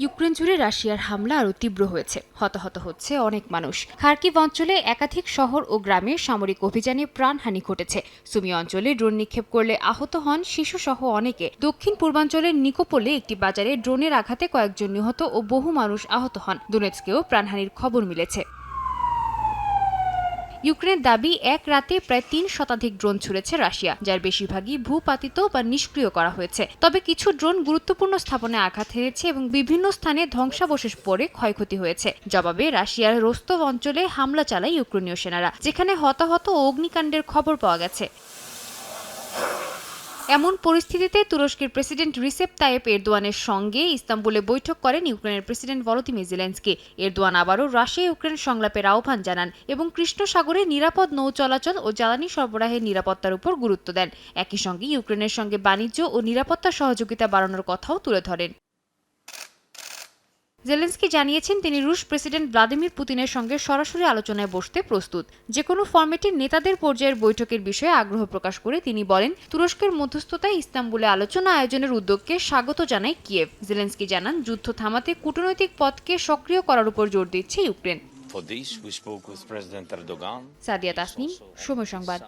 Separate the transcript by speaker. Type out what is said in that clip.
Speaker 1: Ukraine জুড়ে রাশিয়ার হামলা আরও তীব্র হয়েছে। হতাহত হচ্ছে অনেক মানুষ। খার্কিভ অঞ্চলে একাধিক শহর ও গ্রামে সামরিক অভিযানে প্রাণহানি ঘটেছে। সুমি অঞ্চলে ড্রোন নিক্ষেপ করলে আহত হন শিশুসহ অনেকে। দক্ষিণ পূর্বাঞ্চলের নিকোপোলে একটি বাজারে ড্রোনের আঘাতে কয়েকজন নিহত ও বহু মানুষ আহত হন। দোনেৎস্কেও প্রাণহানির খবর মিলেছে। ইউক্রেনের দাবি, এক রাতে প্রায় ৩ শতাধিক ড্রোন ছুড়েছে রাশিয়া, যার বেশিরভাগই ভূপাতিত বা নিষ্ক্রিয় করা হয়েছে। তবে কিছু ড্রোন গুরুত্বপূর্ণ স্থাপনে আঘাত হেনেছে এবং বিভিন্ন স্থানে ধ্বংসাবশেষ পড়ে ক্ষয়ক্ষতি হয়েছে। জবাবে রাশিয়ার রোস্তভ অঞ্চলে হামলা চালায় ইউক্রেনীয় সেনারা, যেখানে হতাহত ও অগ্নিকাণ্ডের খবর পাওয়া গেছে। এমন পরিস্থিতিতে তুরস্কের প্রেসিডেন্ট রিসেপ তাইয়েপ এরদোয়ানের সঙ্গে ইস্তাম্বুলে বৈঠক করেন ইউক্রেনের প্রেসিডেন্ট ভলোদিমির জেলেনস্কি। এরদোয়ান আবারও রাশিয়া ইউক্রেন সংলাপের আহ্বান জানান এবং কৃষ্ণ সাগরে নিরাপদ নৌ চলাচল ও জ্বালানি সরবরাহের নিরাপত্তার উপর গুরুত্ব দেন। একই সঙ্গে ইউক্রেনের সঙ্গে বাণিজ্য ও নিরাপত্তা সহযোগিতা বাড়ানোর কথাও তুলে ধরেন। জেলেনস্কি জানিয়েছেন তিনি রুশ প্রেসিডেন্ট ভ্লাদিমির পুতিনের সঙ্গে সরাসরি আলোচনায় বসতে প্রস্তুত। যেকোনো ফরম্যাটে নেতাদের পর্যায়ের বৈঠকের বিষয়ে আগ্রহ প্রকাশ করে তিনি বলেন, তুরস্কের মধ্যস্থতায় ইস্তাম্বুলে আলোচনা আয়োজনের উদ্যোগকে স্বাগত জানায় কিয়েভ। জেলেনস্কি জানান, যুদ্ধ থামাতে কূটনৈতিক পথকে সক্রিয় করার উপর জোর দিচ্ছে ইউক্রেন। সাদিয়া তাসনিম, সময় সংবাদ।